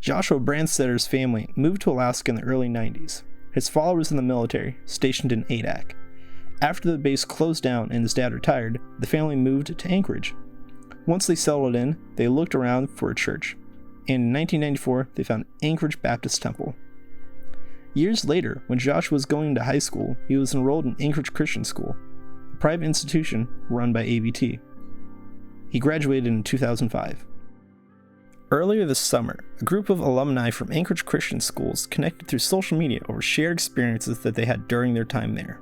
Joshua Branstetter's family moved to Alaska in the early 90s. His father was in the military, stationed in Adak. After the base closed down and his dad retired, the family moved to Anchorage. Once they settled in, they looked around for a church, and in 1994, they found Anchorage Baptist Temple. Years later, when Josh was going to high school, he was enrolled in Anchorage Christian School, a private institution run by ABT. He graduated in 2005. Earlier this summer, a group of alumni from Anchorage Christian Schools connected through social media over shared experiences that they had during their time there.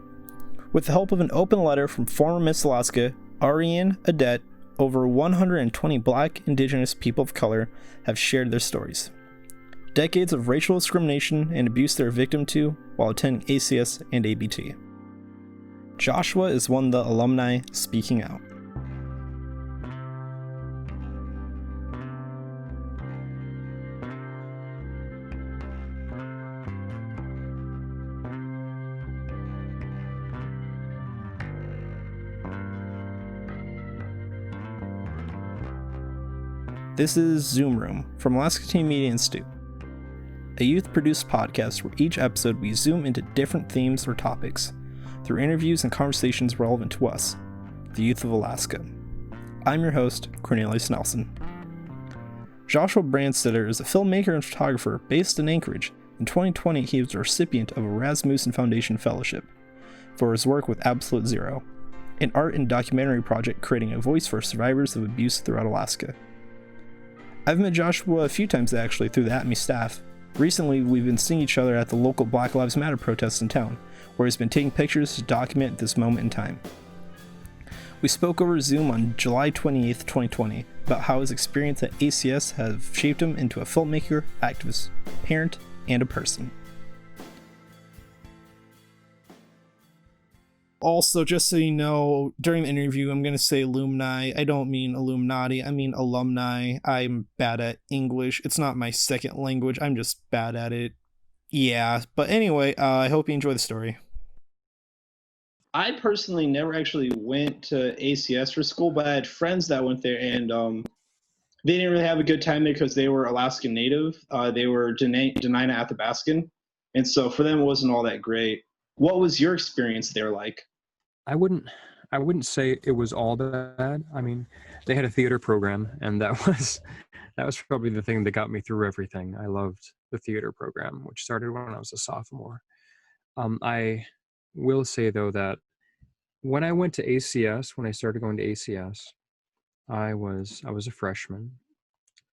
With the help of an open letter from former Miss Alaska, Ariane Adet, over 120 Black, Indigenous people of color have shared their stories. Decades of racial discrimination and abuse they're a victim to while attending ACS and ABT. Joshua is one of the alumni speaking out. This is Zoom Room from Alaska Teen Media Institute, a youth-produced podcast where each episode we zoom into different themes or topics through interviews and conversations relevant to us, the youth of Alaska. I'm your host, Cornilius Nelson. Joshua Branstetter is a filmmaker and photographer based in Anchorage. In 2020, he was a recipient of a Rasmuson Foundation Fellowship for his work with Absolute Zero, an art and documentary project creating a voice for survivors of abuse throughout Alaska. I've met Joshua a few times actually through the ATMI staff. Recently, we've been seeing each other at the local Black Lives Matter protests in town, where he's been taking pictures to document this moment in time. We spoke over Zoom on July 28th, 2020, about how his experience at ACS has shaped him into a filmmaker, activist, parent, and a person. Also, just so you know, during the interview, I'm going to say Alumni. I don't mean Illuminati. I mean alumni. I'm bad at English. It's not my second language. I'm just bad at it. Yeah. But anyway, I hope you enjoy the story. I personally never actually went to ACS for school, but I had friends that went there, and they didn't really have a good time there because they were Alaskan Native. They were Dena'ina Athabascan. And so for them, it wasn't all that great. What was your experience there like? I wouldn't say it was all bad. I mean, they had a theater program, and that was probably the thing that got me through everything. I loved the theater program, which started when I was a sophomore. I will say though that when I went to ACS, when I started going to ACS, I was a freshman,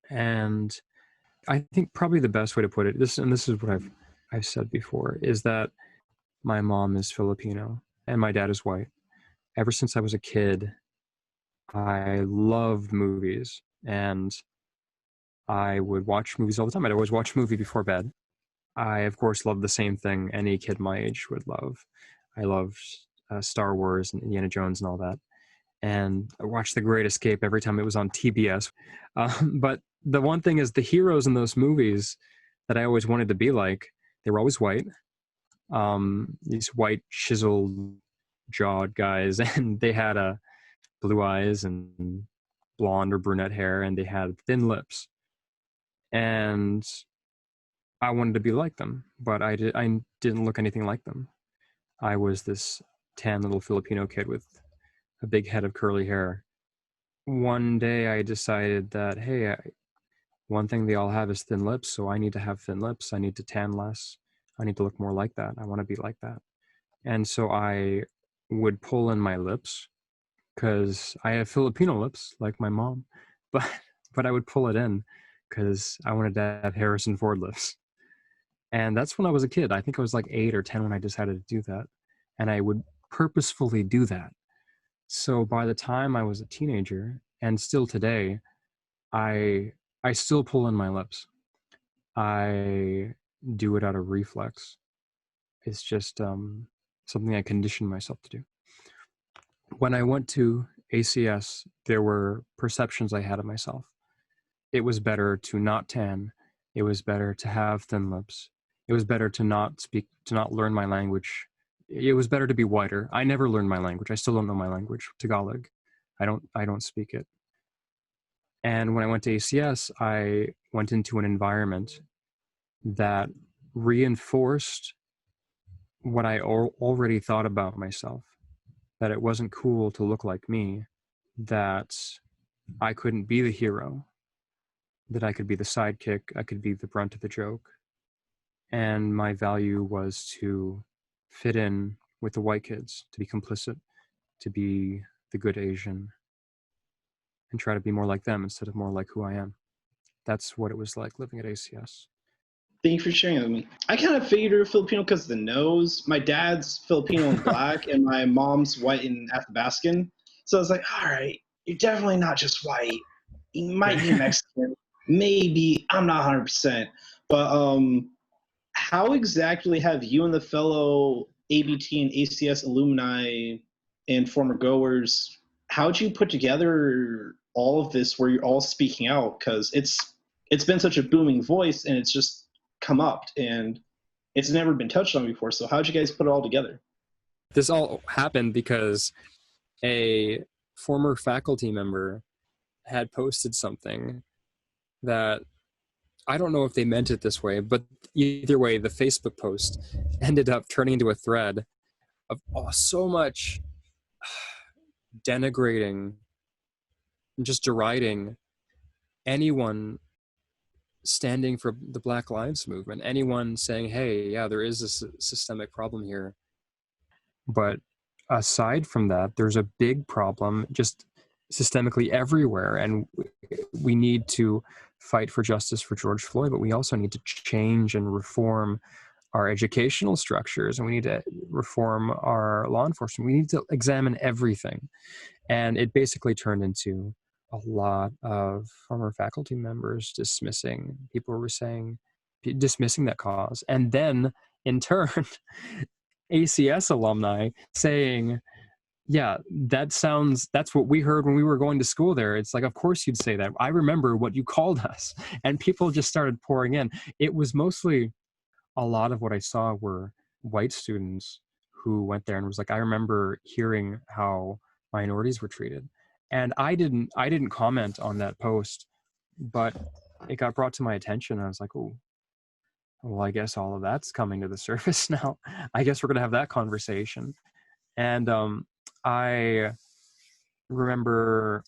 and I think probably the best way to put it, this is what I've said before, is that my mom is Filipino and my dad is white. Ever since I was a kid, I loved movies, and I would watch movies all the time. I'd always watch a movie before bed. I, of course, loved the same thing any kid my age would love. I loved Star Wars and Indiana Jones and all that. And I watched The Great Escape every time it was on TBS. But the one thing is, the heroes in those movies that I always wanted to be like, they were always white. These white chiseled jawed guys, and they had blue eyes and blonde or brunette hair, and they had thin lips, and I wanted to be like them, but I didn't look anything like them. I was this tan little Filipino kid with a big head of curly hair. One day I decided that, hey, one thing they all have is thin lips, so I need to have thin lips. I need to tan less. I need to look more like that. I want to be like that. And so I would pull in my lips, because I have Filipino lips like my mom, but I would pull it in because I wanted to have Harrison Ford lips. And that's when I was a kid. I think I was like 8 or 10 when I decided to do that. And I would purposefully do that. So by the time I was a teenager, and still today, I still pull in my lips. I do it out of reflex. It's just something I conditioned myself to do. When I went to ACS, there were perceptions I had of myself. It was better to not tan. It was better to have thin lips. It was better to not speak, to not learn my language. It was better to be whiter. I never learned my language. I still don't know my language, Tagalog. I don't speak it. And when I went to ACS, I went into an environment that reinforced what I already thought about myself, that it wasn't cool to look like me, that I couldn't be the hero, that I could be the sidekick, I could be the brunt of the joke. And my value was to fit in with the white kids, to be complicit, to be the good Asian, and try to be more like them instead of more like who I am. That's what it was like living at ACS. Thank you for sharing that with me. I kind of figured you were Filipino because of the nose. My dad's Filipino and black, and my mom's white and Athabascan. So I was like, all right, you're definitely not just white. You might be Mexican. Maybe. I'm not 100%. But how exactly have you and the fellow ABT and ACS alumni and former goers, how'd you put together all of this where you're all speaking out? Because it's been such a booming voice, and it's just come up, and it's never been touched on before. So how'd you guys put it all together? This all happened because a former faculty member had posted something that, I don't know if they meant it this way, but either way, the Facebook post ended up turning into a thread of so much denigrating, just deriding anyone standing for the Black Lives Movement, anyone saying, hey, yeah, there is a systemic problem here. But aside from that, there's a big problem just systemically everywhere. And we need to fight for justice for George Floyd, but we also need to change and reform our educational structures, and we need to reform our law enforcement. We need to examine everything. And it basically turned into a lot of former faculty members dismissing that cause. And then in turn, ACS alumni saying, yeah, that's what we heard when we were going to school there. It's like, of course you'd say that. I remember what you called us. And people just started pouring in. It was mostly, a lot of what I saw were white students who went there and was like, I remember hearing how minorities were treated. And I didn't comment on that post, but it got brought to my attention. And I was like, oh, well, I guess all of that's coming to the surface now. I guess we're going to have that conversation. And I remember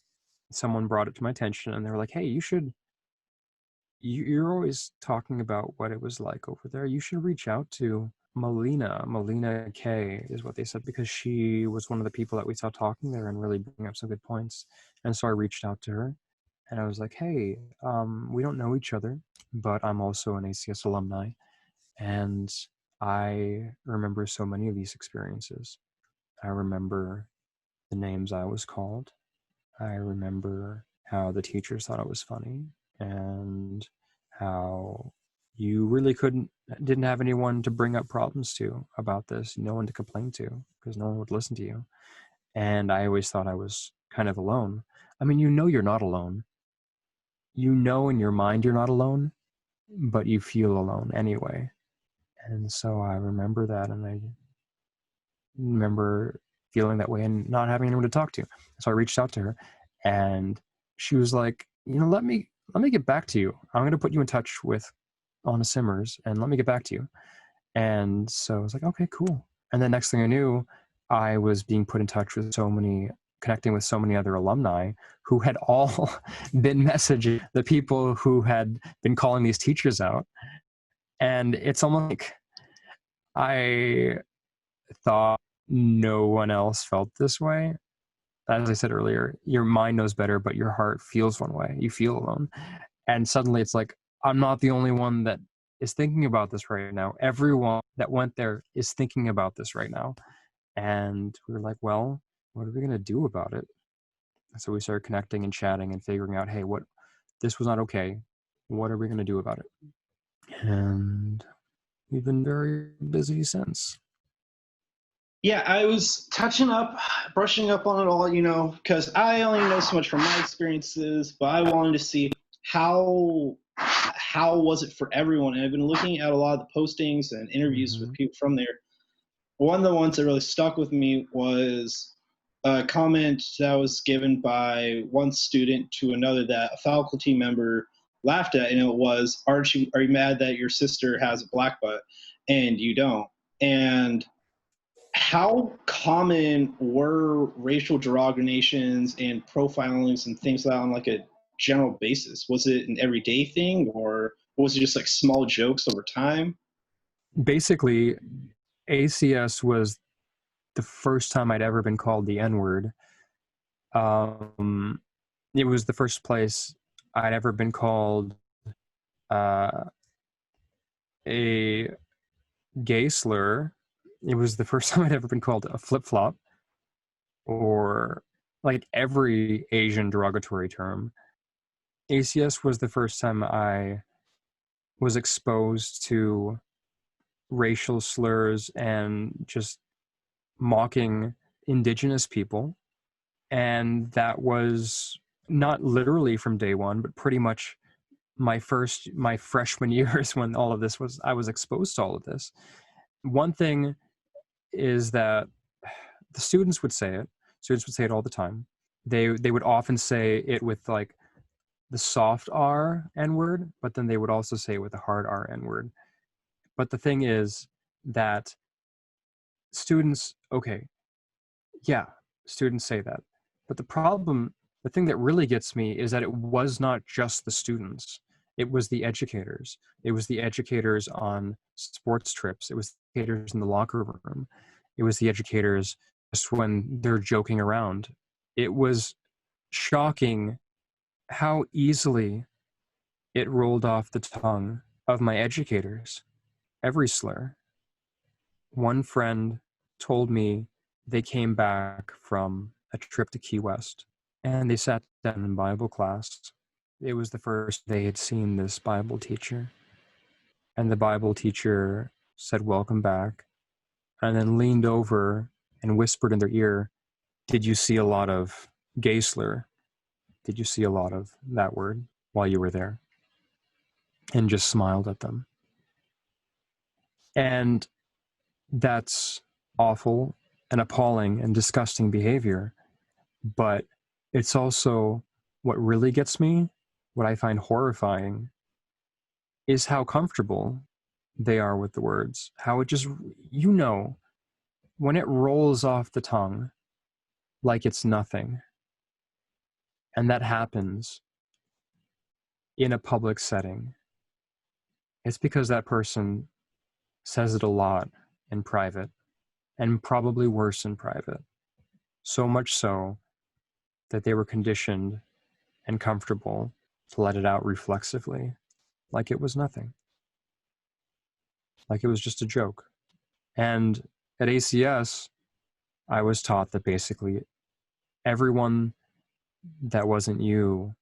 someone brought it to my attention, and they were like, hey, you're always talking about what it was like over there. You should reach out to Melina K is what they said, because she was one of the people that we saw talking there and really bringing up some good points. And so I reached out to her, and I was like, hey, we don't know each other, but I'm also an ACS alumni. And I remember so many of these experiences. I remember the names I was called. I remember how the teachers thought it was funny, and how you really didn't have anyone to bring up problems to about this, no one to complain to, because no one would listen to you. And I always thought I was kind of alone. I mean, you're not alone. You know in your mind you're not alone, but you feel alone anyway. And so I remember that, and I remember feeling that way and not having anyone to talk to. So I reached out to her, and she was like, let me get back to you. I'm going to put you in touch with Anna Simmers, and let me get back to you. And so I was like, okay, cool. And the next thing I knew, I was being put in touch with connecting with so many other alumni who had all been messaging the people who had been calling these teachers out. And it's almost like I thought no one else felt this way. As I said earlier, your mind knows better, but your heart feels one way. You feel alone. And suddenly it's like, I'm not the only one that is thinking about this right now. Everyone that went there is thinking about this right now. And we were like, well, what are we going to do about it? So we started connecting and chatting and figuring out, hey, this was not okay. What are we going to do about it? And we've been very busy since. Yeah, I was brushing up on it all, because I only know so much from my experiences, but I wanted to see how was it for everyone. And I've been looking at a lot of the postings and interviews with people from there. One of the ones that really stuck with me was a comment that was given by one student to another, that a faculty member laughed at, and it was, are you mad that your sister has a black butt and you don't? And how common were racial derogations and profilings and things like that on like a general basis? Was it an everyday thing, or was it just like small jokes over time? Basically, ACS was the first time I'd ever been called the N-word. It was the first place I'd ever been called a gay slur. It was the first time I'd ever been called a flip-flop, or like every Asian derogatory term. ACS was the first time I was exposed to racial slurs and just mocking indigenous people. And that was not literally from day one, but pretty much my freshman years when all of this was, I was exposed to all of this. One thing is that the students would say it all the time. They would often say it with like the soft R N-word, but then they would also say it with the hard R N-word. But the thing is that students say that. But the thing that really gets me is that it was not just the students. It was the educators. It was the educators on sports trips. It was the educators in the locker room. It was the educators just when they're joking around. It was shocking how easily it rolled off the tongue of my educators. Every slur. One friend told me they came back from a trip to Key West and they sat down in Bible class. It was the first they had seen this Bible teacher. And the Bible teacher said, "Welcome back," and then leaned over and whispered in their ear, "Did you see a lot of gay slur? Did you see a lot of that word while you were there?" And just smiled at them. And that's awful and appalling and disgusting behavior. But it's also what really gets me, what I find horrifying, is how comfortable they are with the words. How it just, when it rolls off the tongue like it's nothing, and that happens in a public setting, it's because that person says it a lot in private, and probably worse in private. So much so that they were conditioned and comfortable to let it out reflexively, like it was nothing, like it was just a joke. And at ACS, I was taught that basically everyone that wasn't you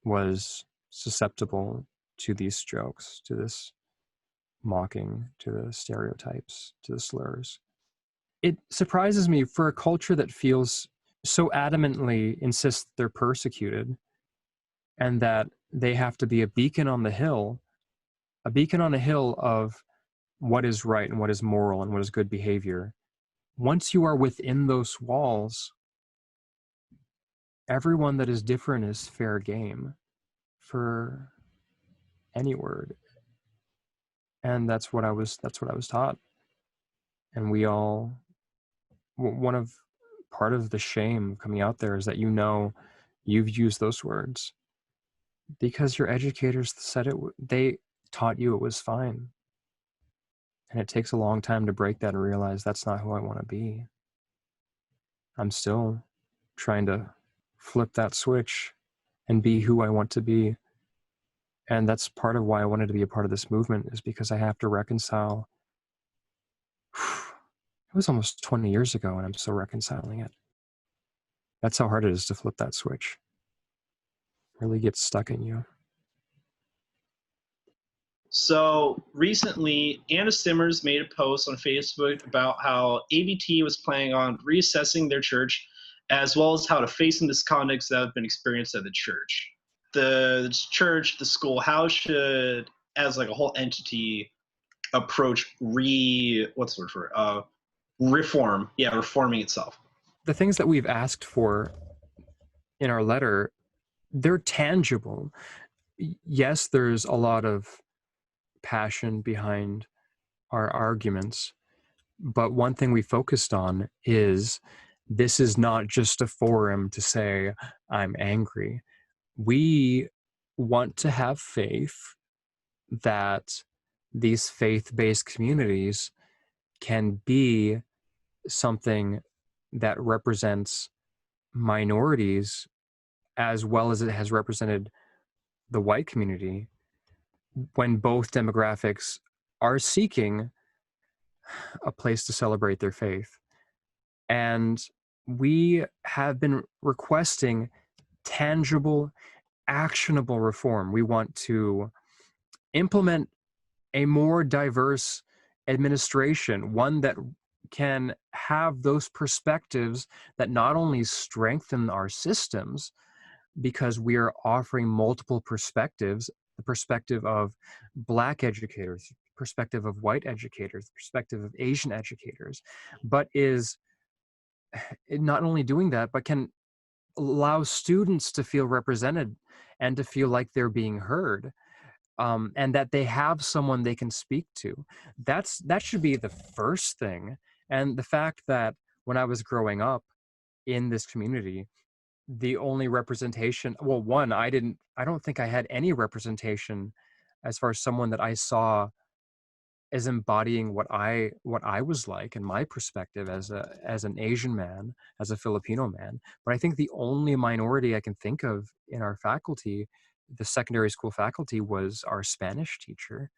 was susceptible to these jokes, to this mocking, to the stereotypes, to the slurs. It surprises me for a culture that feels so adamantly insists they're persecuted and that they have to be a beacon on the hill of what is right and what is moral and what is good behavior. Once you are within those walls, everyone that is different is fair game for any word. And that's what I was taught. And we all, part of the shame coming out there is that you've used those words because your educators said they taught you it was fine. And it takes a long time to break that and realize that's not who I want to be. I'm still trying to flip that switch and be who I want to be. And that's part of why I wanted to be a part of this movement, is because I have to reconcile. It was almost 20 years ago and I'm still reconciling it. That's how hard it is to flip that switch. It really gets stuck in you. So recently, Anna Simmers made a post on Facebook about how ABT was planning on reassessing their church, as well as how to face the misconducts that have been experienced at the church. The church, the school, how should, as like a whole entity, approach reform? Yeah, reforming itself. The things that we've asked for in our letter, they're tangible. Yes, there's a lot of passion behind our arguments, but one thing we focused on is this is not just a forum to say, I'm angry. We want to have faith that these faith-based communities can be something that represents minorities as well as it has represented the white community when both demographics are seeking a place to celebrate their faith. And we have been requesting tangible, actionable reform. We want to implement a more diverse administration, one that can have those perspectives that not only strengthen our systems, because we are offering multiple perspectives, the perspective of Black educators, perspective of white educators, perspective of Asian educators, but is not only doing that, but can allow students to feel represented and to feel like they're being heard, and that they have someone they can speak to. That should be the first thing. And the fact that when I was growing up in this community, the only representation, well, one, I don't think I had any representation as far as someone that I saw as embodying what I was like and my perspective as an Asian man, as a Filipino man. But I think the only minority I can think of in our faculty, the secondary school faculty, was our Spanish teacher.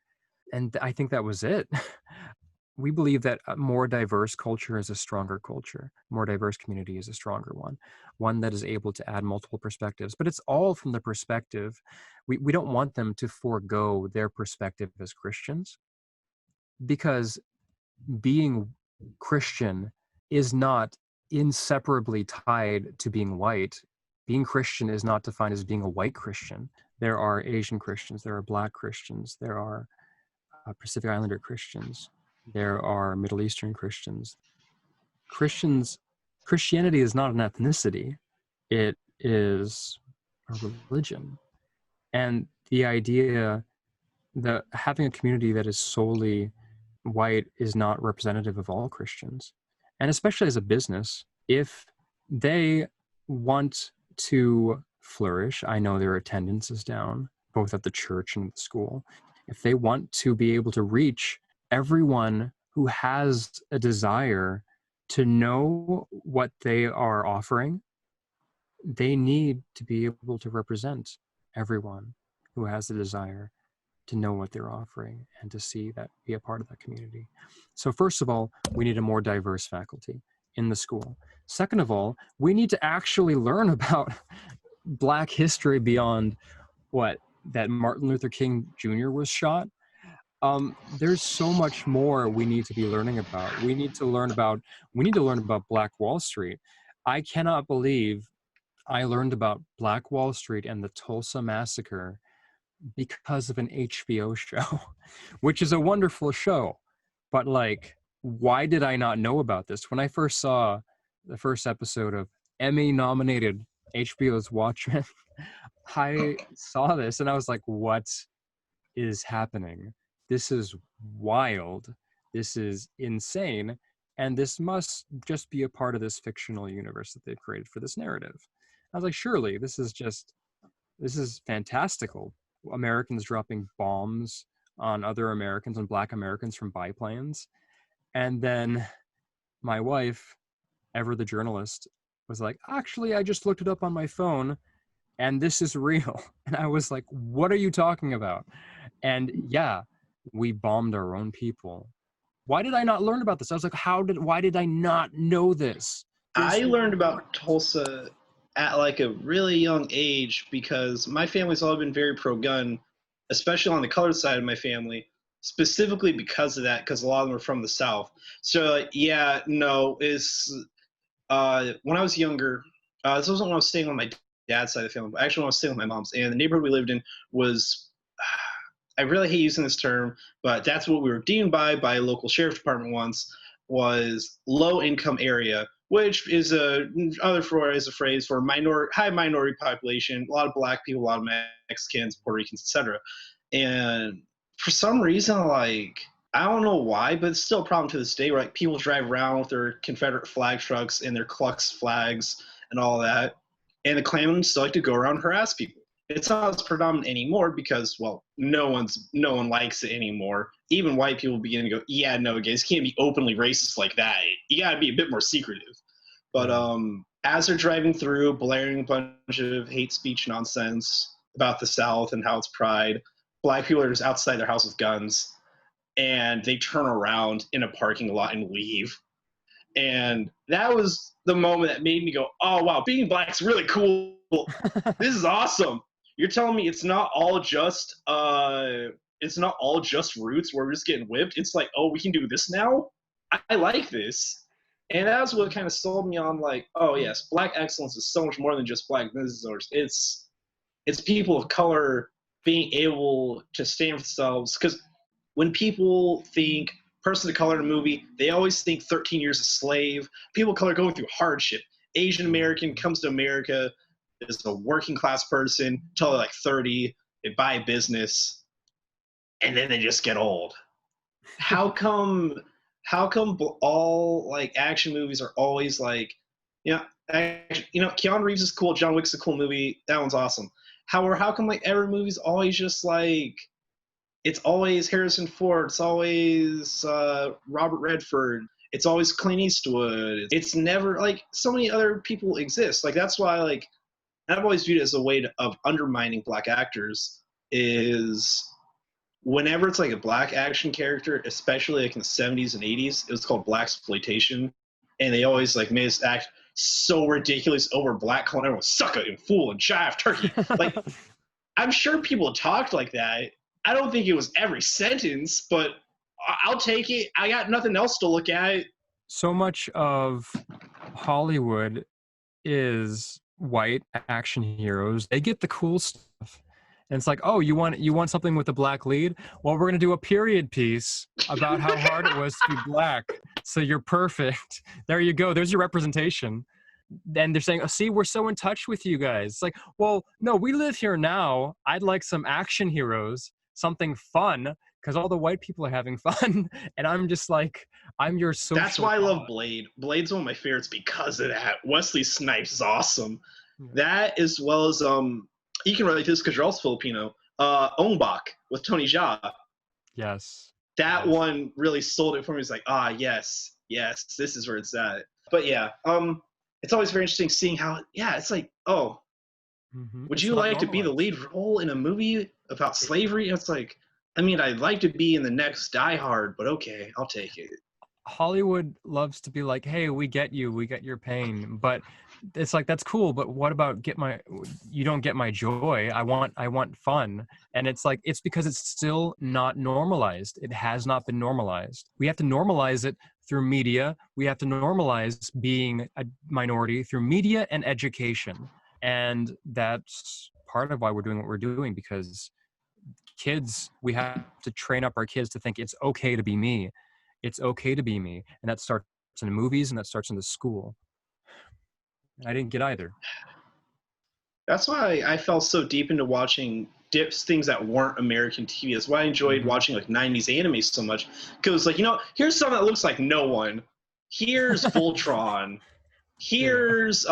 And I think that was it. We believe that a more diverse culture is a stronger culture. More diverse community is a stronger one that is able to add multiple perspectives. But it's all from the perspective. We don't want them to forego their perspective as Christians, because being Christian is not inseparably tied to being white. Being Christian is not defined as being a white Christian. There are Asian Christians, there are Black Christians, there are Pacific Islander Christians, there are Middle Eastern Christians. Christianity is not an ethnicity, it is a religion. And the idea that having a community that is solely white is not representative of all Christians. And especially as a business, if they want to flourish, I know their attendance is down, both at the church and the school. If they want to be able to reach everyone who has a desire to know what they are offering, they need to be able to represent everyone who has the desire to know what they're offering and to see that, be a part of that community. So first of all, we need a more diverse faculty in the school. Second of all, we need to actually learn about Black history beyond that Martin Luther King Jr. was shot. There's so much more we need to be learning about. We need to learn about Black Wall Street. I cannot believe I learned about Black Wall Street and the Tulsa Massacre because of an HBO show, which is a wonderful show. But like, why did I not know about this? When I first saw the first episode of Emmy-nominated HBO's Watchmen, I saw this and I was like, what is happening? This is wild. This is insane. And this must just be a part of this fictional universe that they've created for this narrative. I was like, surely this is fantastical. Americans dropping bombs on other Americans, on Black Americans from biplanes. And then my wife, ever the journalist, was like, actually, I just looked it up on my phone and this is real. And I was like, what are you talking about? And yeah, we bombed our own people. Why did I not learn about this? I was like, why did I not know this? I learned about Tulsa at like a really young age because my family's all been very pro-gun, especially on the colored side of my family, specifically because of that, because a lot of them are from the South. So yeah, no, when I was younger, this wasn't when I was staying on my dad's side of the family, but actually when I was staying with my mom's, and the neighborhood we lived in was, I really hate using this term, but that's what we were deemed by a local sheriff's department once, was low income area, which is is a phrase for high minority population, a lot of black people, a lot of Mexicans, Puerto Ricans, etc. And for some reason, like, I don't know why, but it's still a problem to this day, where like people drive around with their Confederate flag trucks and their Klux flags and all that, and the Klansmen still like to go around and harass people. It's not as predominant anymore because, well, no one likes it anymore. Even white people begin to go, yeah, no, guys, can't be openly racist like that. You got to be a bit more secretive. But as they're driving through, blaring a bunch of hate speech nonsense about the South and how it's pride, black people are just outside their house with guns, and they turn around in a parking lot and leave. And that was the moment that made me go, oh, wow, being black's really cool. This is awesome. You're telling me it's not all just roots where we're just getting whipped. It's like, oh, we can do this now? I like this. And that's what kind of sold me on, like, oh yes, black excellence is so much more than just black business owners. It's people of color being able to stand for themselves. Because when people think person of color in a movie, they always think 13 years a slave, people of color going through hardship. Asian American comes to America, is a working class person until they're like 30, they buy a business, and then they just get old. How come all like action movies are always like, Keanu Reeves is cool, John Wick's a cool movie, that one's awesome. How come like every movie's always just like, it's always Harrison Ford, it's always Robert Redford, it's always Clint Eastwood. It's never like, so many other people exist. Like that's why like I've always viewed it as a way of undermining black actors, is whenever it's like a black action character, especially like in the 70s and 80s, it was called blaxploitation, and they always like made us act so ridiculous over black color. Everyone sucker and fool and jive turkey. Like, I'm sure people talked like that. I don't think it was every sentence, but I'll take it. I got nothing else to look at. So much of Hollywood is white action heroes. They get the cool stuff. And it's like, oh, you want something with a black lead? Well, we're going to do a period piece about how hard it was to be black. So you're perfect. There you go. There's your representation. Then they're saying, oh, see, we're so in touch with you guys. It's like, well, no, we live here now. I'd like some action heroes, something fun, because all the white people are having fun. And I'm just like, I'm your social. That's why I love Blade. Blade's one of my favorites because of that. Wesley Snipes is awesome. Yeah. That, as well as you can relate to this because you're also Filipino. Ong Bak with Tony Jaa. Yes. That one really sold it for me. It's like, yes, this is where it's at. But yeah, it's always very interesting seeing how, it's like, oh, would you like to be the lead role in a movie about slavery? And it's like, I mean, I'd like to be in the next Die Hard, but okay, I'll take it. Hollywood loves to be like, hey, we get you, we get your pain, but it's like, that's cool, but what about you don't get my joy. I want fun. And it's like, it's because it's still not normalized. It has not been normalized. We have to normalize it through media. We have to normalize being a minority through media and education. And that's part of why we're doing what we're doing, because kids, we have to train up our kids to think it's okay to be me. It's okay to be me. And that starts in the movies and that starts in the school. And I didn't get either. That's why I fell so deep into watching things that weren't American TV. That's why I enjoyed watching like 90s anime so much. Because like, here's something that looks like no one. Here's Voltron. Here's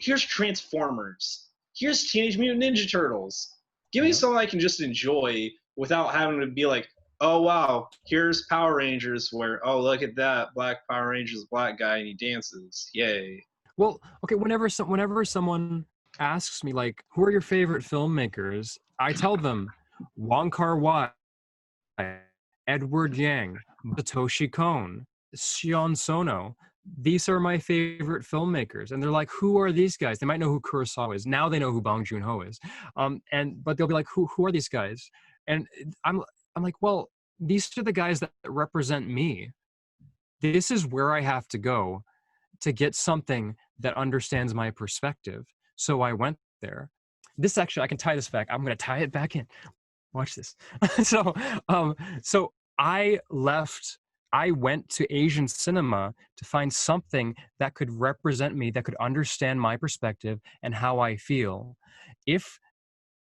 Transformers. Here's Teenage Mutant Ninja Turtles. Give me something I can just enjoy without having to be like, oh wow, here's Power Rangers, where, oh, look at that, Black Power Rangers, black guy, and he dances. Yay. Well, okay, whenever someone asks me, like, who are your favorite filmmakers, I tell them Wong Kar-wai, Edward Yang, Satoshi Kon, Sion Sono. These are my favorite filmmakers. And they're like, who are these guys? They might know who Kurosawa is. Now they know who Bong Joon-ho is. But they'll be like, who are these guys? And I'm like, well, these are the guys that represent me. This is where I have to go to get something that understands my perspective. So I went there. This actually, I can tie this back. I'm going to tie it back in. Watch this. So I left I went to Asian cinema to find something that could represent me, that could understand my perspective and how I feel. If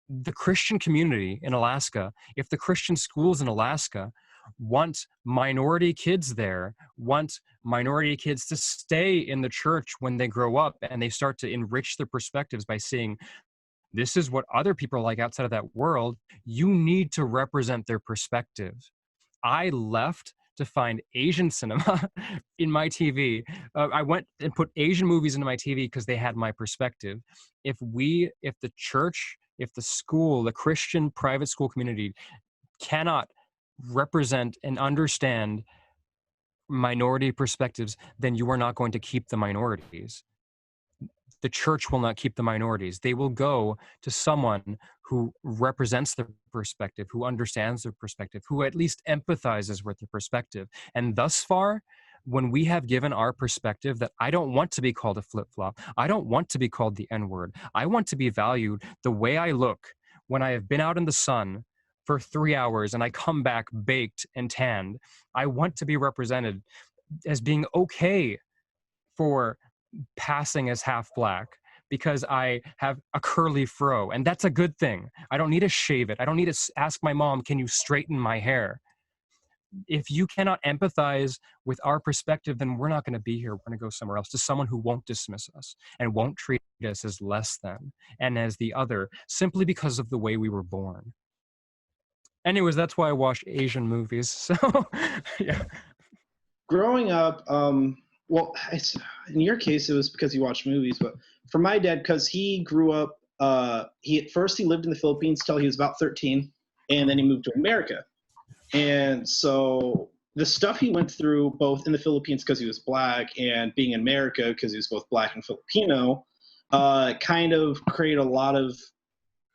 the Christian community in Alaska, if the Christian schools in Alaska want minority kids there, want minority kids to stay in the church when they grow up, and they start to enrich their perspectives by seeing this is what other people are like outside of that world, you need to represent their perspective. I left to find Asian cinema in my TV. I went and put Asian movies into my TV because they had my perspective. If the church, if the school, the Christian private school community cannot represent and understand minority perspectives, then you are not going to keep the minorities. The church will not keep the minorities. They will go to someone who represents their perspective, who understands their perspective, who at least empathizes with their perspective. And thus far, when we have given our perspective that I don't want to be called a flip-flop, I don't want to be called the N-word, I want to be valued the way I look when I have been out in the sun for 3 hours and I come back baked and tanned. I want to be represented as being okay for passing as half black because I have a curly fro, and that's a good thing. I don't need to shave it. I don't need to ask my mom, can you straighten my hair? If you cannot empathize with our perspective, then we're not going to be here. We're going to go somewhere else, to someone who won't dismiss us and won't treat us as less than and as the other simply because of the way we were born. Anyways, that's why I watch Asian movies. So, yeah. Growing up, well, in your case, it was because you watched movies, but for my dad, because he grew up, he lived in the Philippines till he was about 13, and then he moved to America. And so the stuff he went through both in the Philippines because he was black and being in America because he was both black and Filipino, kind of created a lot of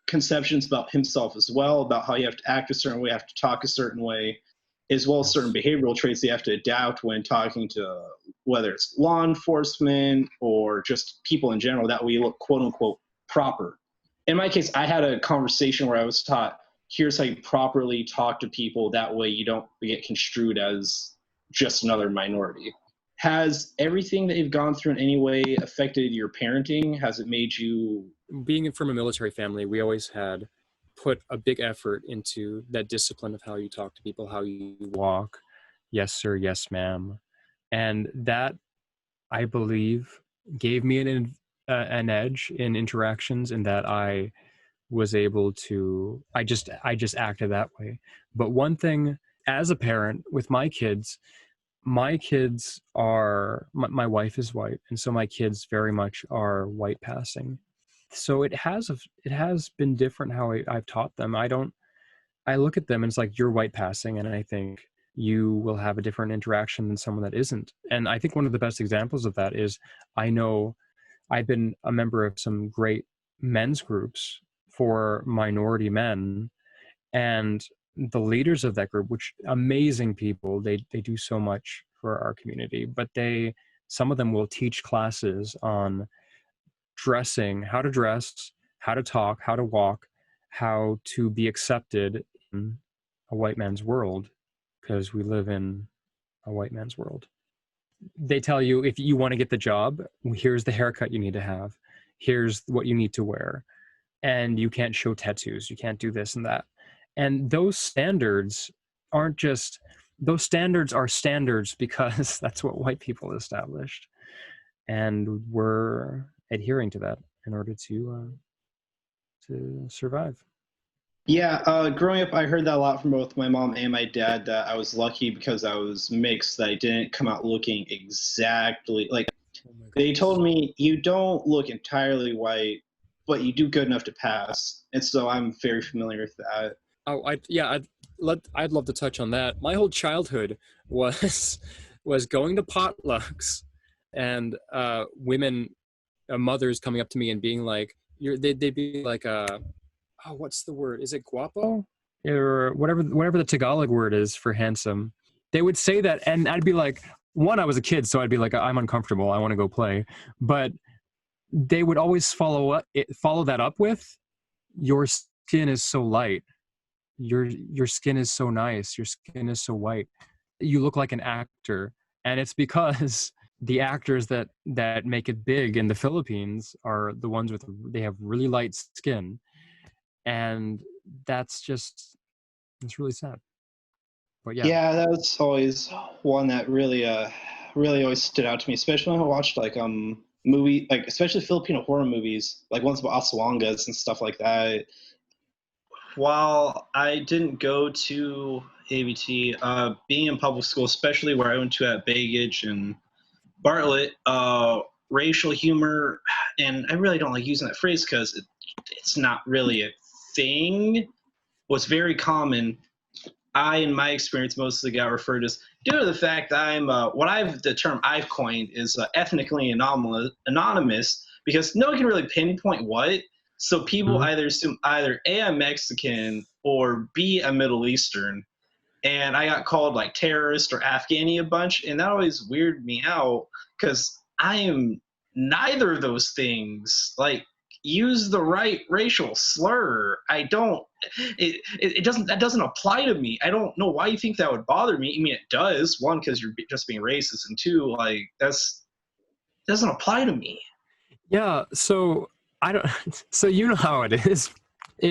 conceptions about himself as well, about how you have to act a certain way, have to talk a certain way, as well as certain behavioral traits they have to adapt when talking to whether it's law enforcement or just people in general, that we look quote unquote proper. In my case, I had a conversation where I was taught, here's how you properly talk to people. That way you don't get construed as just another minority. Has everything that you've gone through in any way affected your parenting? Has it made you... Being from a military family, we always had put a big effort into that discipline of how you talk to people, how you walk. Yes, sir. Yes, ma'am. And that, I believe, gave me an edge in interactions, in that I was able to, I just acted that way. But one thing, as a parent with my kids are, my wife is white, and so my kids very much are white passing. So it has been different how I've taught them. I look at them and it's like, you're white passing, and I think you will have a different interaction than someone that isn't. And I think one of the best examples of that is, I know I've been a member of some great men's groups for minority men, and the leaders of that group, which amazing people, they do so much for our community, but some of them will teach classes on dressing, how to dress, how to talk, how to walk, how to be accepted in a white man's world, because we live in a white man's world. They tell you, if you want to get the job, here's the haircut you need to have, here's what you need to wear, and you can't show tattoos, you can't do this and that. And those standards are standards because that's what white people established, and we're adhering to that in order to survive. Yeah, growing up, I heard that a lot from both my mom and my dad, that I was lucky because I was mixed, that I didn't come out looking exactly like... They told me, you don't look entirely white, but you do good enough to pass. And so I'm very familiar with that. Oh, I'd love to touch on that. My whole childhood was going to potlucks, and women, mothers coming up to me and being like, they'd be like, what's the word? Is it guapo? Or whatever the Tagalog word is for handsome. They would say that, and I'd be like, one, I was a kid, so I'd be like, I'm uncomfortable, I want to go play. But they would always follow that up with, your skin is so light. Your skin is so nice. Your skin is so white. you look like an actor. And it's because the actors that make it big in the Philippines are the ones they have really light skin. And it's really sad. But yeah. Yeah, that was always one that really really always stood out to me, especially when I watched like especially Filipino horror movies, like ones about Aswangas and stuff like that. While I didn't go to ABT, being in public school, especially where I went to at Baggage and Bartlett, racial humor, and I really don't like using that phrase because it's not really a thing, was very common. In my experience, mostly got referred as, due to the fact that I'm, the term I've coined is ethnically anonymous, because no one can really pinpoint what. So people either assume either A, I'm Mexican, or B, I'm Middle Eastern. And I got called like terrorist or Afghani a bunch, and that always weirded me out because I am neither of those things. Like, use the right racial slur. That doesn't apply to me. I don't know why you think that would bother me. I mean, it does. One, because you're just being racist, and two, like, doesn't apply to me. Yeah. So I don't. So you know how it is.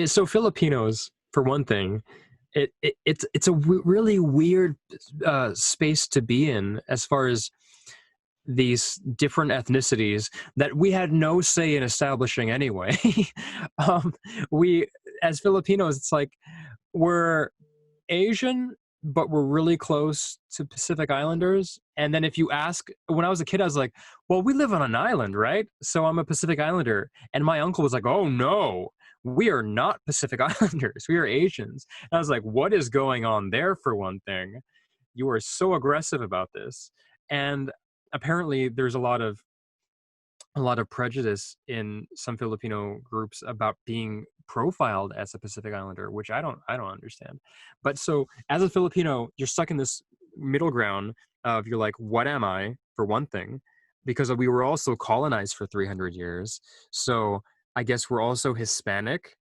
So Filipinos, for one thing, it's a really weird space to be in as far as these different ethnicities that we had no say in establishing anyway. We, as Filipinos, it's like we're Asian, but we're really close to Pacific Islanders. And then if you ask, when I was a kid, I was like, well, we live on an island, right? So I'm a Pacific Islander. And my uncle was like, oh no, we are not Pacific Islanders. We are Asians. And I was like, what is going on there, for one thing? You are so aggressive about this. And apparently there's a lot of prejudice in some Filipino groups about being profiled as a Pacific Islander, which I don't understand. But so as a Filipino, you're stuck in this middle ground of, you're like, what am I, for one thing, because we were also colonized for 300 years. So I guess we're also Hispanic,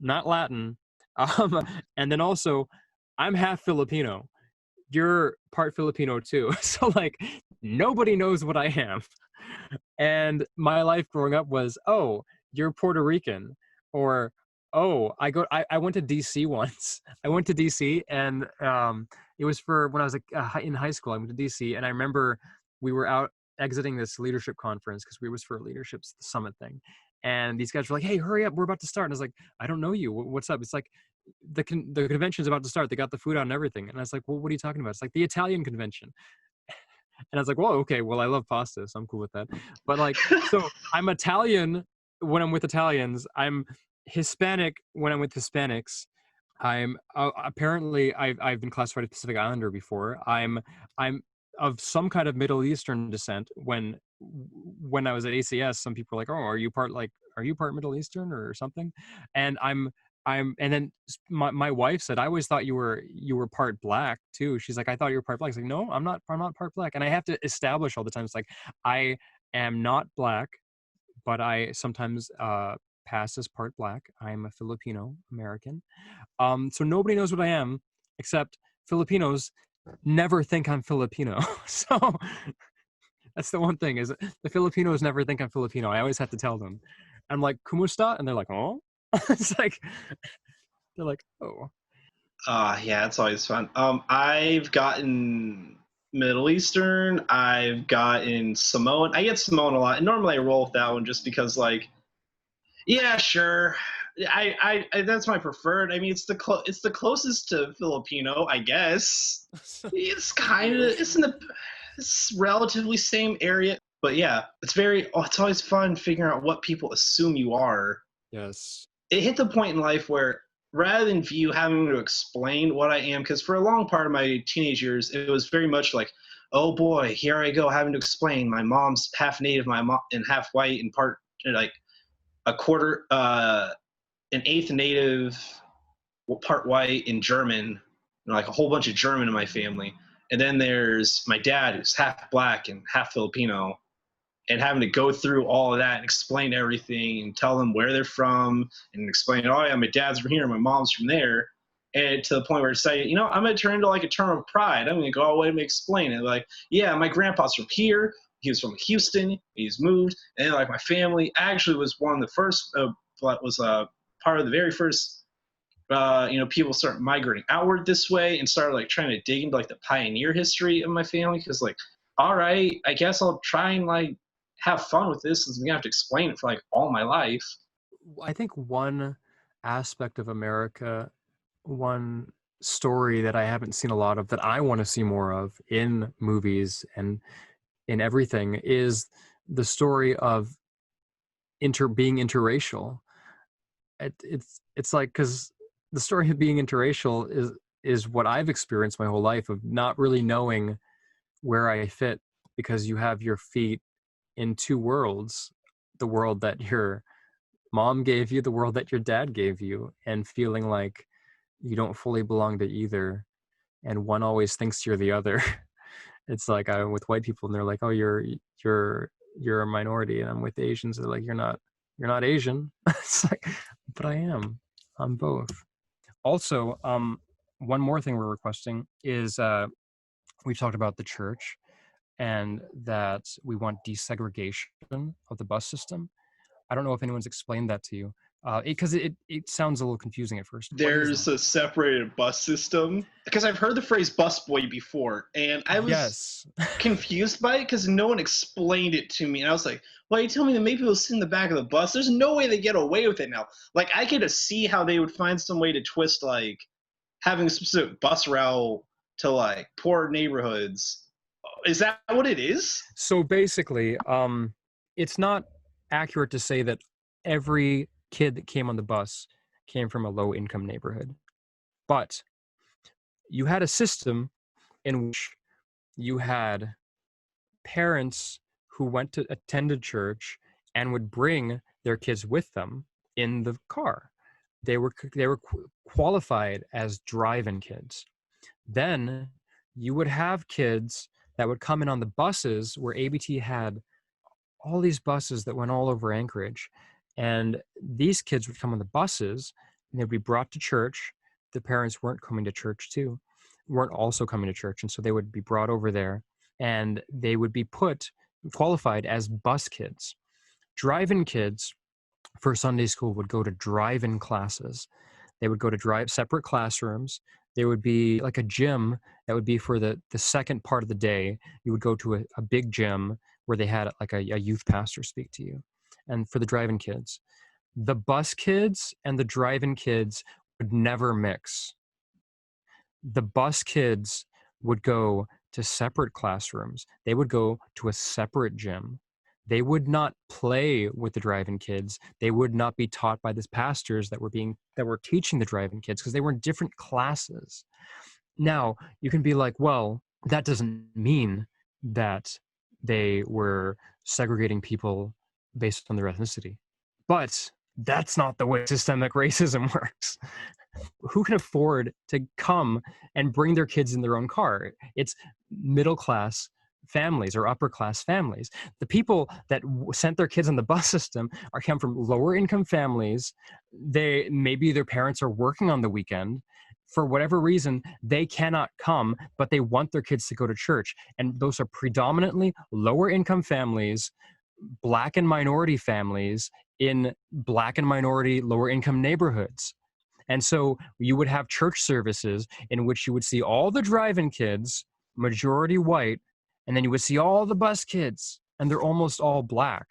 not Latin. And then also I'm half Filipino. You're part Filipino too. So like nobody knows what I am. And my life growing up was, oh, you're Puerto Rican, or oh, I went to DC once. I went to DC, and it was for when I was in high school. I went to DC, and I remember we were out exiting this leadership conference because it was for a leadership summit thing. And these guys were like, hey, hurry up, we're about to start. And I was like, I don't know you. What's up? It's like, the convention's about to start. They got the food out and everything. And I was like, well, what are you talking about? It's like the Italian convention. And I was like, well, okay, well, I love pasta, so I'm cool with that. But like, so I'm Italian when I'm with Italians. I'm Hispanic when I'm with Hispanics. I'm apparently I've been classified as Pacific Islander before. I'm of some kind of Middle Eastern descent. When I was at ACS, some people were like, oh, are you part Middle Eastern or something? And and then my wife said, I always thought you were part Black too. She's like, I thought you were part Black. I was like, no, I'm not part Black. And I have to establish all the time, it's like, I am not Black, but I sometimes pass as part Black. I'm a Filipino American. So nobody knows what I am, except Filipinos never think I'm Filipino. So that's the one thing, is the Filipinos never think I'm Filipino. I always have to tell them. I'm like, kumusta? And they're like, oh. It's like, they're like, oh. Yeah, it's always fun. I've gotten Middle Eastern. I've gotten Samoan. I get Samoan a lot, and normally I roll with that one just because, like, yeah, sure. I that's my preferred. I mean, it's the closest to Filipino, I guess. It's in the relatively same area, but yeah, it's always fun figuring out what people assume you are. Yes. It hit the point in life where, rather than having to explain what I am, because for a long part of my teenage years, it was very much like, oh boy, here I go having to explain. My mom's half Native, my mom and half white, and part like a quarter, an eighth Native, part white, and German, like a whole bunch of German in my family. And then there's my dad, who's half Black and half Filipino. And having to go through all of that and explain everything and tell them where they're from and explain, oh yeah, my dad's from here, my mom's from there. And to the point where it's saying, I'm going to turn into like a term of pride. I'm going to go all the way and explain it. Like, yeah, my grandpa's from here. He was from Houston. He's moved. And like my family actually was one of the first, part of the very first, people start migrating outward this way and started like trying to dig into like the pioneer history of my family. Cause like, all right, I guess I'll try and like have fun with this since I'm going to have to explain it for like all my life. I think one aspect of America, one story that I haven't seen a lot of that I want to see more of in movies and in everything is the story of being interracial. It's like, because the story of being interracial is what I've experienced my whole life, of not really knowing where I fit, because you have your feet in two worlds, the world that your mom gave you, the world that your dad gave you, and feeling like you don't fully belong to either, and one always thinks you're the other. It's like I'm with white people and they're like, oh, you're a minority, and I'm with Asians, they're like, you're not Asian. It's like, but I am. I'm both. Also, one more thing we're requesting is we've talked about the church and that we want desegregation of the bus system. I don't know if anyone's explained that to you, because it sounds a little confusing at first. There's a separated bus system, because I've heard the phrase busboy before, and I was confused by it because no one explained it to me. And I was like, well, you tell me that maybe people sit in the back of the bus. There's no way they get away with it now. Like, I could see how they would find some way to twist, like, having a specific bus route to, like, poor neighborhoods. Is that what it is? So basically, it's not accurate to say that every kid that came on the bus came from a low-income neighborhood. But you had a system in which you had parents who went to attended church and would bring their kids with them in the car. They were qualified as drive-in kids. Then you would have kids that would come in on the buses, where ABT had all these buses that went all over Anchorage. And these kids would come on the buses and they'd be brought to church. The parents weren't coming to church too, weren't also coming to church. And so they would be brought over there and they would be qualified as bus kids. Drive-in kids for Sunday school would go to drive-in classes. They would go to separate classrooms. There would be like a gym that would be for the second part of the day. You would go to a big gym where they had like a youth pastor speak to you. And for the drive-in kids, the bus kids and the drive-in kids would never mix. The bus kids would go to separate classrooms. They would go to a separate gym. They would not play with the drive-in kids. They would not be taught by these pastors that were teaching the drive-in kids, because they were in different classes. Now, you can be like, well, that doesn't mean that they were segregating people based on their ethnicity. But that's not the way systemic racism works. Who can afford to come and bring their kids in their own car? It's middle-class families or upper-class families. The people that sent their kids on the bus system come from lower-income families. Maybe their parents are working on the weekend. For whatever reason, they cannot come, but they want their kids to go to church. And those are predominantly lower-income families, Black and minority families in Black and minority lower-income neighborhoods. And so you would have church services in which you would see all the drive-in kids, majority white, and then you would see all the bus kids, and they're almost all Black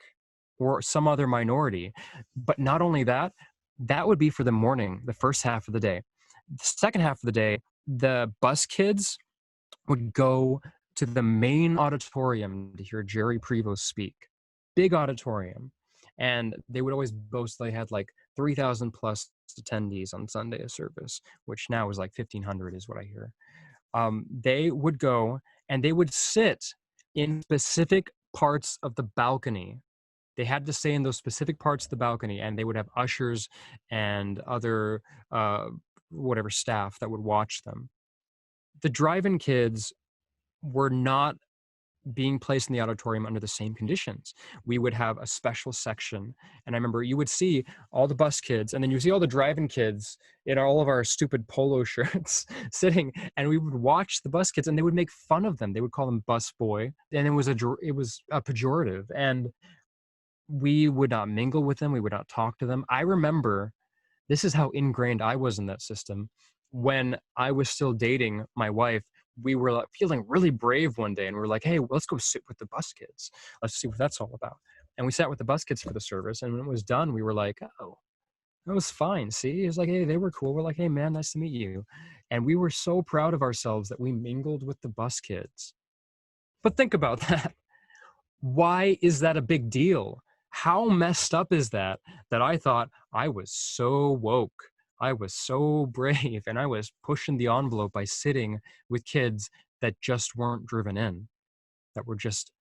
or some other minority. But not only that, that would be for the morning, the first half of the day. The second half of the day, the bus kids would go to the main auditorium to hear Jerry Prevost speak. Big auditorium. And they would always boast they had like 3,000 plus attendees on Sunday of service, which now is like 1,500 is what I hear. They would go and they would sit in specific parts of the balcony. They had to stay in those specific parts of the balcony, and they would have ushers and other whatever staff that would watch them. The drive-in kids were not being placed in the auditorium under the same conditions. We would have a special section. And I remember you would see all the bus kids, and then you see all the driving kids in all of our stupid polo shirts sitting, and we would watch the bus kids, and they would make fun of them. They would call them bus boy, and it was a pejorative. And we would not mingle with them. We would not talk to them. I remember, this is how ingrained I was in that system. When I was still dating my wife, we were like feeling really brave one day, and we were like, hey, let's go sit with the bus kids. Let's see what that's all about. And we sat with the bus kids for the service, and when it was done, we were like, oh, that was fine. See, it was like, hey, they were cool. We're like, hey, man, nice to meet you. And we were so proud of ourselves that we mingled with the bus kids. But think about that. Why is that a big deal? How messed up is that I thought I was so woke, I was so brave, and I was pushing the envelope by sitting with kids that just weren't driven in, that were just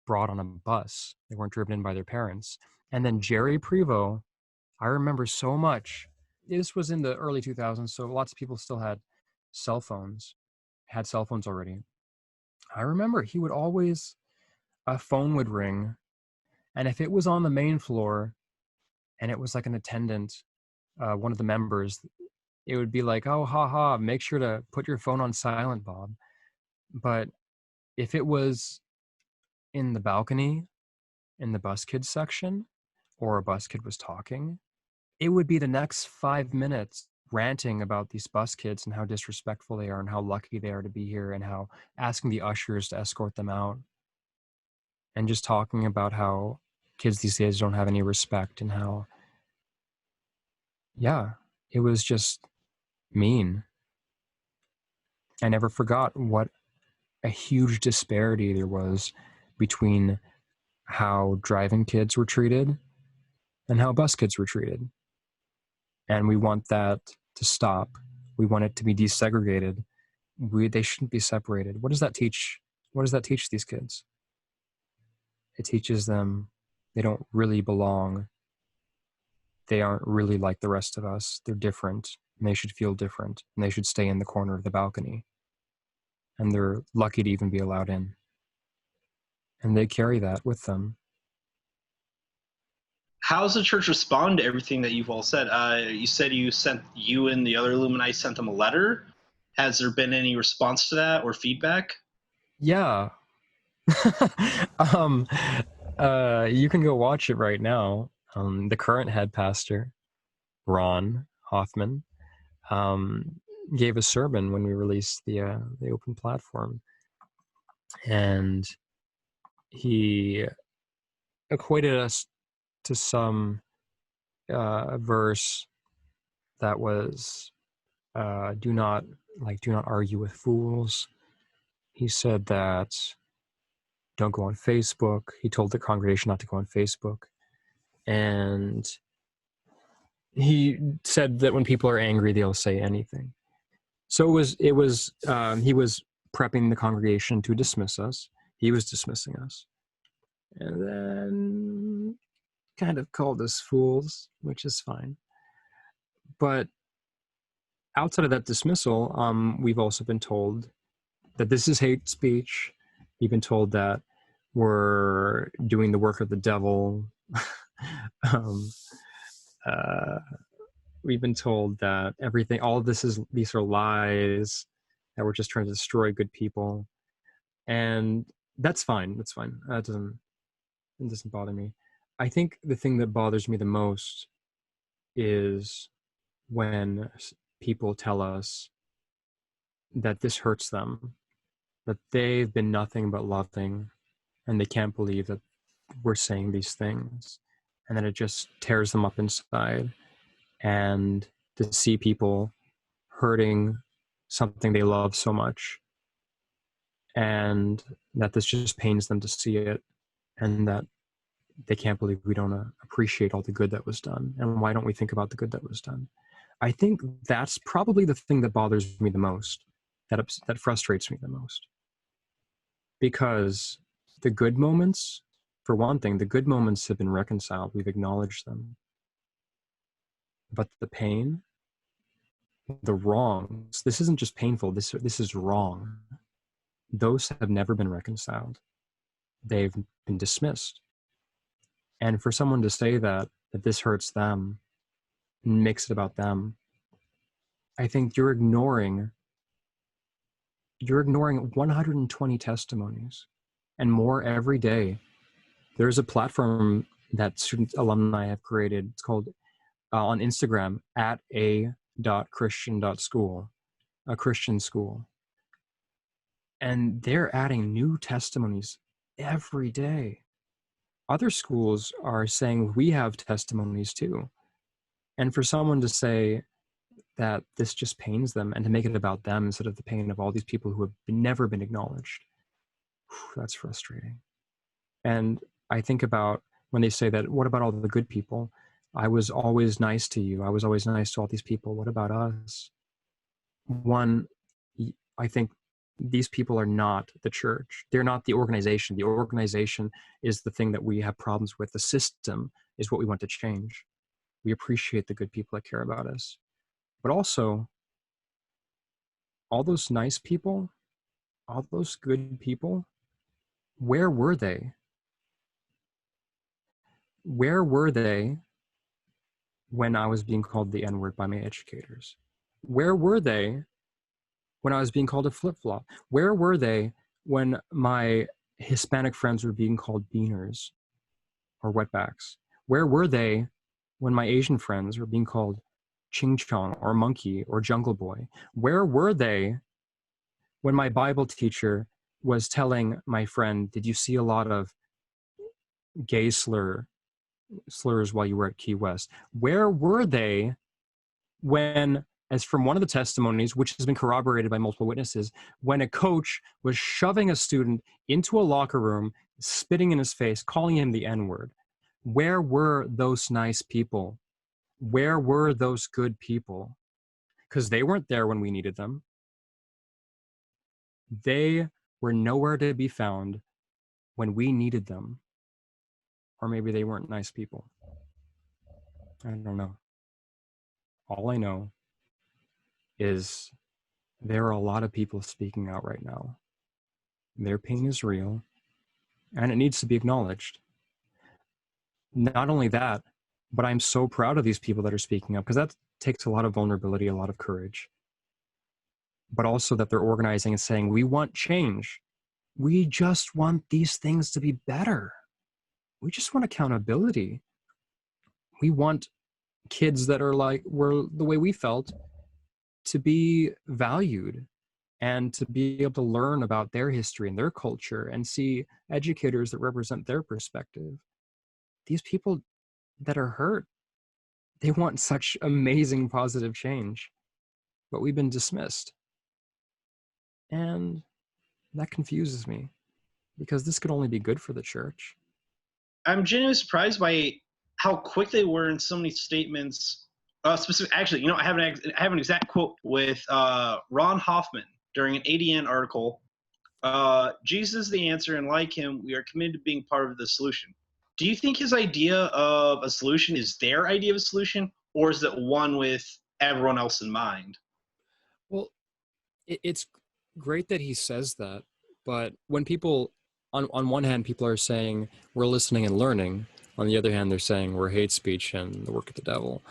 brought on a bus. They weren't driven in by their parents. And then Jerry Prevost, I remember so much. This was in the early 2000s, so lots of people still had cell phones already. I remember he would always, a phone would ring, and if it was on the main floor and it was like an attendant, one of the members, it would be like, oh, haha, make sure to put your phone on silent, Bob. But if it was in the balcony, in the bus kids section, or a bus kid was talking, it would be the next 5 minutes ranting about these bus kids and how disrespectful they are and how lucky they are to be here and how asking the ushers to escort them out. And just talking about how kids these days don't have any respect and how, yeah, it was just mean. I never forgot what a huge disparity there was between how driving kids were treated and how bus kids were treated. And we want that to stop. We want it to be desegregated. They shouldn't be separated. What does that teach? What does that teach these kids? It teaches them they don't really belong. They aren't really like the rest of us. They're different, and they should feel different, and they should stay in the corner of the balcony. And they're lucky to even be allowed in. And they carry that with them. How's the church respond to everything that you've all said? You said you and the other Alumni sent them a letter. Has there been any response to that or feedback? Yeah. You can go watch it right now. The current head pastor, Ron Hoffman, gave a sermon when we released the open platform, and he equated us to some verse that was, do not argue with fools. He said that don't go on Facebook. He told the congregation not to go on Facebook. And he said that when people are angry, they'll say anything. So he was prepping the congregation to dismiss us. He was dismissing us. And then kind of called us fools, which is fine. But outside of that dismissal, we've also been told that this is hate speech. We've been told that we're doing the work of the devil. We've been told that all of these are lies, that we're just trying to destroy good people. And that's fine. That's fine. It doesn't bother me. I think the thing that bothers me the most is when people tell us that this hurts them, that they've been nothing but loving, and they can't believe that we're saying these things, and then it just tears them up inside. And to see people hurting something they love so much, and that this just pains them to see it, and that they can't believe we don't appreciate all the good that was done, and why don't we think about the good that was done? I think that's probably the thing that bothers me the most, that frustrates me the most. Because the good moments, for one thing, the good moments have been reconciled. We've acknowledged them. But the pain, the wrongs, this isn't just painful, this is wrong. Those have never been reconciled. they've been dismissed. And for someone to say that this hurts them, and makes it about them, I think you're ignoring 120 testimonies and more every day. There's a platform that student alumni have created. It's called on Instagram @a.christian.school, a Christian school. And they're adding new testimonies every day. Other schools are saying we have testimonies too. And for someone to say that this just pains them and to make it about them instead of the pain of all these people who have never been acknowledged, that's frustrating. And I think about when they say that, what about all the good people? I was always nice to you. I was always nice to all these people. What about us? One, I think these people are not the church. They're not the organization. The organization is the thing that we have problems with. The system is what we want to change. We appreciate the good people that care about us. But also, all those nice people, all those good people, where were they? Where were they when I was being called the N-word by my educators? Where were they when I was being called a flip-flop? Where were they when my Hispanic friends were being called beaners or wetbacks? Where were they when my Asian friends were being called Ching Chong or Monkey or Jungle Boy? Where were they when my Bible teacher was telling my friend, did you see a lot of gay slurs while you were at Key West? Where were they when, as from one of the testimonies, which has been corroborated by multiple witnesses, when a coach was shoving a student into a locker room, spitting in his face, calling him the N-word? Where were those nice people? Where were those good people? Because they weren't there when we needed them. They were nowhere to be found when we needed them. Or maybe they weren't nice people. I don't know. All I know is there are a lot of people speaking out right now. Their pain is real, and it needs to be acknowledged. Not only that, but I'm so proud of these people that are speaking up, because that takes a lot of vulnerability, a lot of courage. But also that they're organizing and saying, we want change. We just want these things to be better. We just want accountability. We want kids that are like, were the way we felt, to be valued and to be able to learn about their history and their culture and see educators that represent their perspective. These people that are hurt, they want such amazing positive change, but we've been dismissed. And that confuses me, because this could only be good for the church. I'm genuinely surprised by how quick they were in so many statements. Actually, I have an exact quote with Ron Hoffman during an ADN article. Jesus is the answer, and like him, we are committed to being part of the solution. Do you think his idea of a solution is their idea of a solution, or is it one with everyone else in mind? Well, it's great that he says that, but when people, on one hand, people are saying we're listening and learning, on the other hand, they're saying we're hate speech and the work of the devil.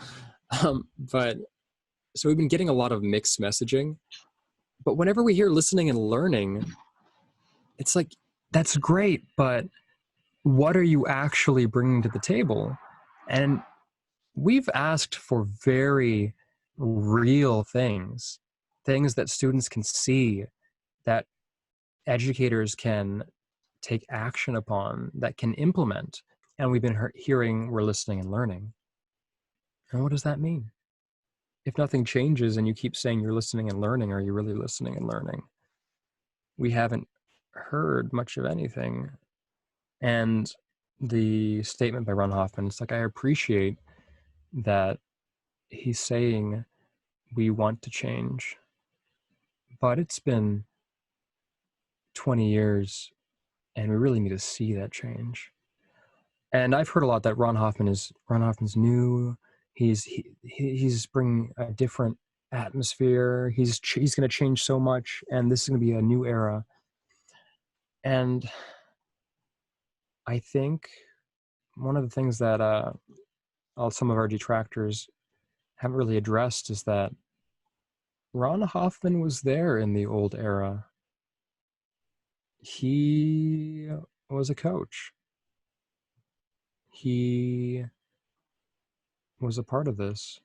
But so we've been getting a lot of mixed messaging, but whenever we hear listening and learning, it's like, that's great, but what are you actually bringing to the table? And we've asked for very real things that students can see, that educators can take action upon, that can implement. And we've been hearing we're listening and learning. And what does that mean? If nothing changes and you keep saying you're listening and learning, are you really listening and learning? We haven't heard much of anything. And the statement by Ron Hoffman, it's like, I appreciate that he's saying we want to change, but it's been 20 years and we really need to see that change. And I've heard a lot that Ron Hoffman's new. He's bringing a different atmosphere. He's going to change so much, and this is going to be a new era. And I think one of the things that some of our detractors haven't really addressed is that Ron Hoffman was there in the old era. He was a coach. He was a part of this.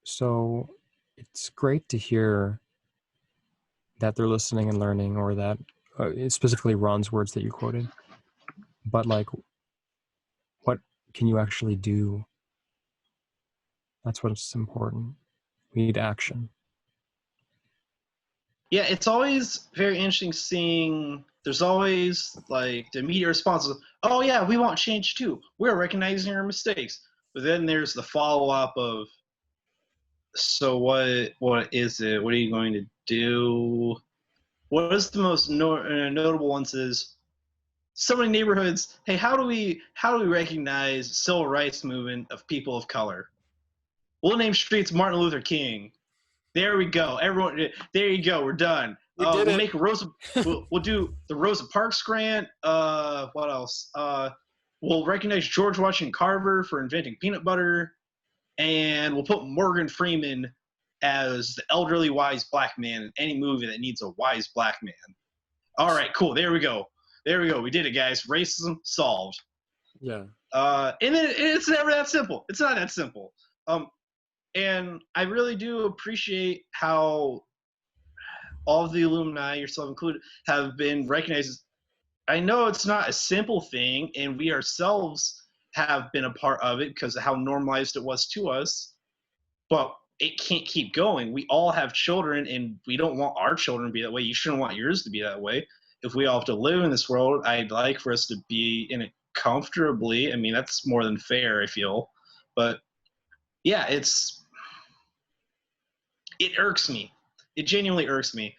So it's great to hear that they're listening and learning, or that specifically Ron's words that you quoted. But like, what can you actually do? That's what's important. We need action. Yeah, it's always very interesting seeing. There's always like the immediate response is, "Oh yeah, we want change too. We're recognizing our mistakes." But then there's the follow up of, "So what is it? What are you going to do?" What is the most notable ones is so many neighborhoods. Hey, how do we recognize civil rights movement of people of color? We'll name streets Martin Luther King. There we go. Everyone, there you go. We're done. We'll make a Rosa. We'll do the Rosa Parks grant. What else? We'll recognize George Washington Carver for inventing peanut butter, and we'll put Morgan Freeman as the elderly wise black man in any movie that needs a wise black man. All right, cool. There we go. We did it, guys. Racism solved. Yeah. And it's never that simple. It's not that simple. And I really do appreciate how all of the alumni, yourself included, have been recognized. I know it's not a simple thing, and we ourselves have been a part of it because of how normalized it was to us, but it can't keep going. We all have children, and we don't want our children to be that way. You shouldn't want yours to be that way. If we all have to live in this world, I'd like for us to be in it comfortably. I mean, that's more than fair, I feel. But yeah, it irks me. It genuinely irks me.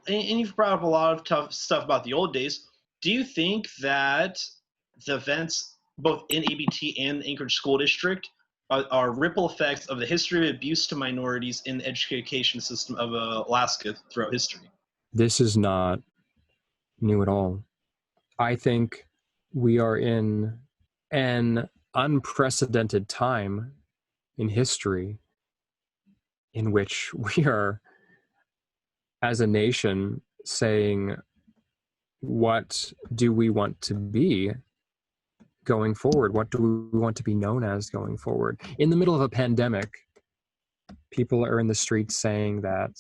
And you've brought up a lot of tough stuff about the old days. Do you think that the events, both in ABT and the Anchorage School District, are ripple effects of the history of abuse to minorities in the education system of Alaska throughout history? This is not new at all. I think we are in an unprecedented time in history in which we are, as a nation, saying, what do we want to be going forward? What do we want to be known as going forward? In the middle of a pandemic, people are in the streets saying that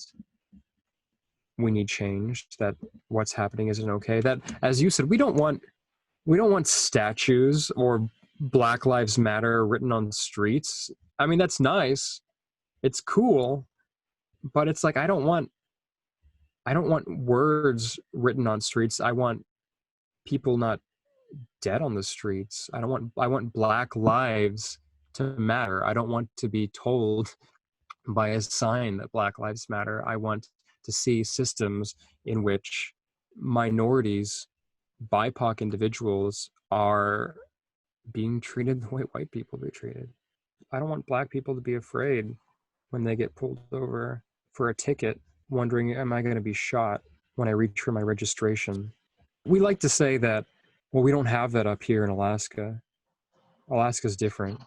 we need change, that what's happening isn't okay. That, as you said, we don't want statues or Black Lives Matter written on the streets. I mean, that's nice. It's cool, but it's like, I don't want words written on streets. I want people not dead on the streets. I want Black lives to matter. I don't want to be told by a sign that Black Lives Matter. I want to see systems in which minorities, BIPOC individuals, are being treated the way white people be treated. I don't want Black people to be afraid when they get pulled over for a ticket, wondering, am I going to be shot when I reach for my registration? We like to say that, well, we don't have that up here in Alaska. Alaska's different.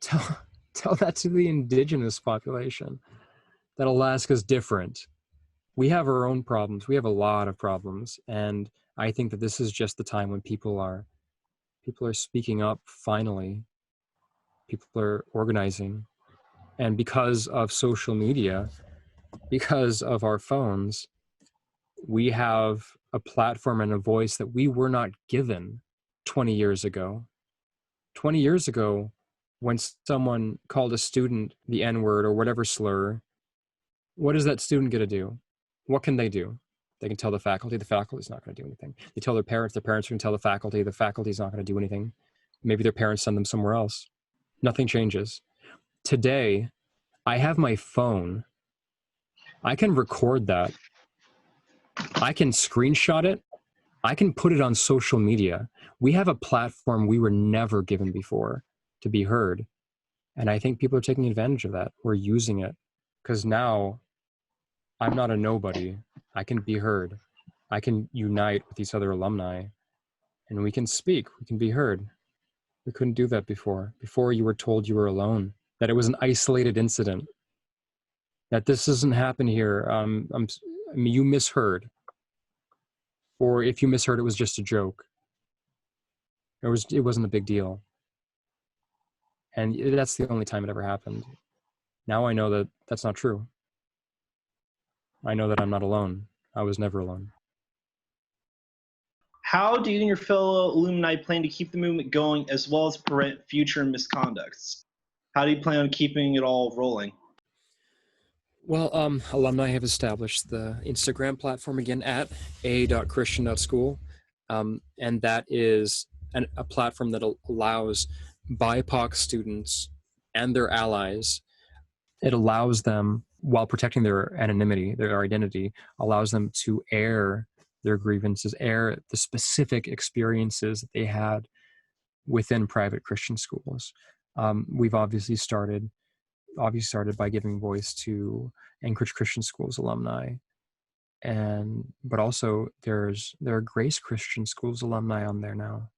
Tell that to the indigenous population, that Alaska's different. We have our own problems. We have a lot of problems. And I think that this is just the time when people are speaking up finally. People are organizing. And because of social media, because of our phones, we have a platform and a voice that we were not given 20 years ago. 20 years ago, when someone called a student the N-word or whatever slur, what is that student going to do? What can they do? They can tell the faculty's not going to do anything. They tell their parents are going to tell the faculty's not going to do anything. Maybe their parents send them somewhere else. Nothing changes. Today, I have my phone. I can record that. I can screenshot it. I can put it on social media. We have a platform we were never given before to be heard. And I think people are taking advantage of that. We're using it because now I'm not a nobody. I can be heard. I can unite with these other alumni and we can speak, we can be heard. We couldn't do that before. Before, you were told you were alone, that it was an isolated incident, that this doesn't happen here. You misheard. Or if you misheard, it was just a joke. It wasn't a big deal. And that's the only time it ever happened. Now I know that that's not true. I know that I'm not alone. I was never alone. How do you and your fellow alumni plan to keep the movement going as well as prevent future misconducts? How do you plan on keeping it all rolling? Well, alumni have established the Instagram platform again at a.christian.school. And that is a platform that allows BIPOC students and their allies. It allows them, while protecting their anonymity, their identity, allows them to air their grievances, air the specific experiences that they had within private Christian schools. We've obviously started by giving voice to Anchorage Christian Schools alumni, but also there are Grace Christian Schools alumni on there now.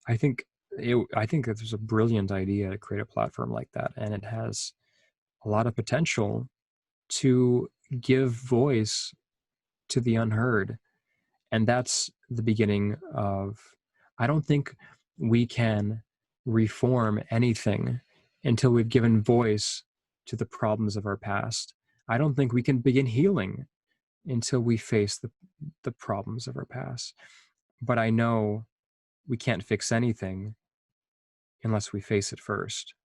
I think that there's a brilliant idea to create a platform like that, and it has a lot of potential to give voice to the unheard. And that's the beginning of, I don't think we can reform anything until we've given voice to the problems of our past. I don't think we can begin healing until we face the problems of our past. But I know we can't fix anything unless we face it first.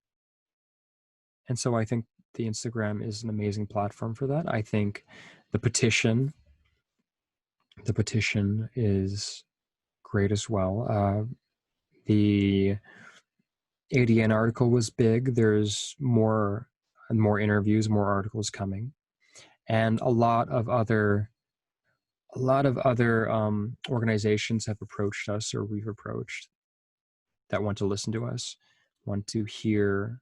And so I think the Instagram is an amazing platform for that. I think the petition is great as well. The ADN article was big. There's more interviews, more articles coming, and a lot of other organizations have approached us, or we've approached, that want to listen to us, want to hear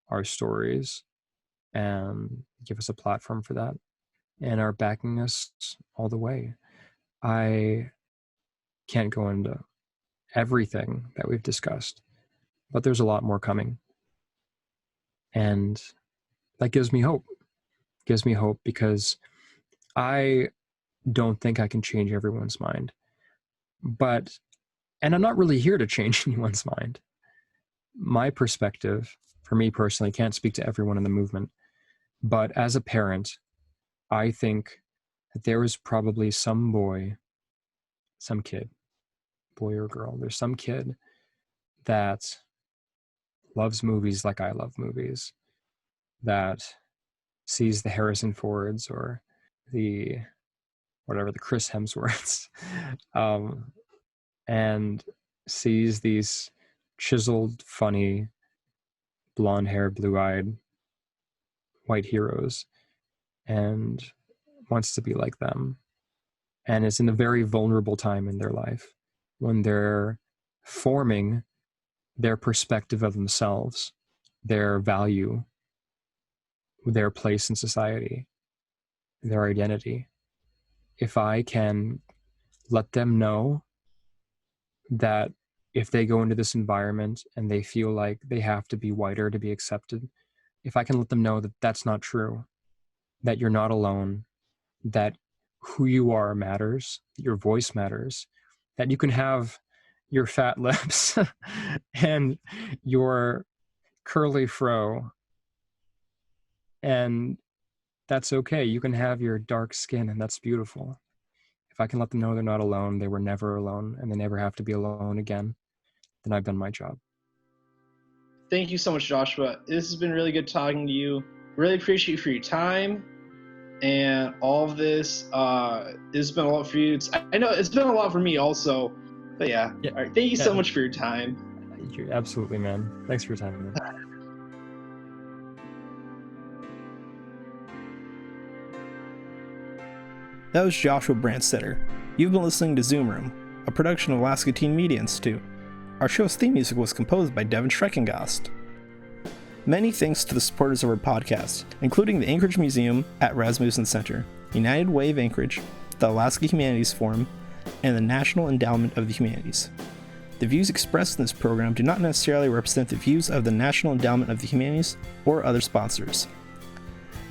our stories, and give us a platform for that, and are backing us all the way. I can't go into everything that we've discussed, but there's a lot more coming. And that gives me hope. Because I don't think I can change everyone's mind. And I'm not really here to change anyone's mind. My perspective, for me personally, can't speak to everyone in the movement. But as a parent, I think that there is probably some kid, boy or girl, there's some kid that loves movies like I love movies, that sees the Harrison Fords or the Chris Hemsworths, and sees these chiseled, funny, blonde-haired, blue-eyed white heroes and wants to be like them, and is in a very vulnerable time in their life when they're forming their perspective of themselves, their value, their place in society, their identity. If I can let them know that if they go into this environment and they feel like they have to be whiter to be accepted, if I can let them know that that's not true, that you're not alone, that who you are matters, your voice matters, that you can have your fat lips and your curly fro, and that's okay. You can have your dark skin, and that's beautiful. If I can let them know they're not alone, they were never alone, and they never have to be alone again, then I've done my job. Thank you so much, Joshua. This has been really good talking to you. Really appreciate you for your time and all of this. It's been a lot for you. I know it's been a lot for me also. But yeah. All right. Thank you so much for your time. Absolutely, man. Thanks for your time, man. That was Joshua Branstetter. You've been listening to Zoom Room, a production of Alaska Teen Media Institute. Our show's theme music was composed by Devin Schreckengast. Many thanks to the supporters of our podcast, including the Anchorage Museum at Rasmuson Center, United Way of Anchorage, the Alaska Humanities Forum, and the National Endowment of the Humanities. The views expressed in this program do not necessarily represent the views of the National Endowment of the Humanities or other sponsors.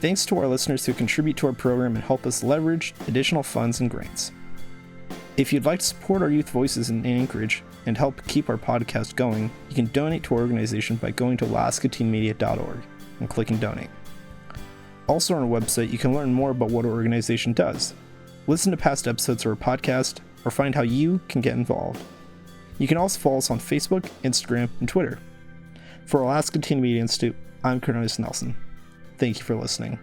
Thanks to our listeners who contribute to our program and help us leverage additional funds and grants. If you'd like to support our youth voices in Anchorage and help keep our podcast going, you can donate to our organization by going to alaskateenmedia.org and clicking donate. Also on our website, you can learn more about what our organization does, listen to past episodes of our podcast, or find how you can get involved. You can also follow us on Facebook, Instagram, and Twitter. For Alaska Teen Media Institute, I'm Cornilius Nelson. Thank you for listening.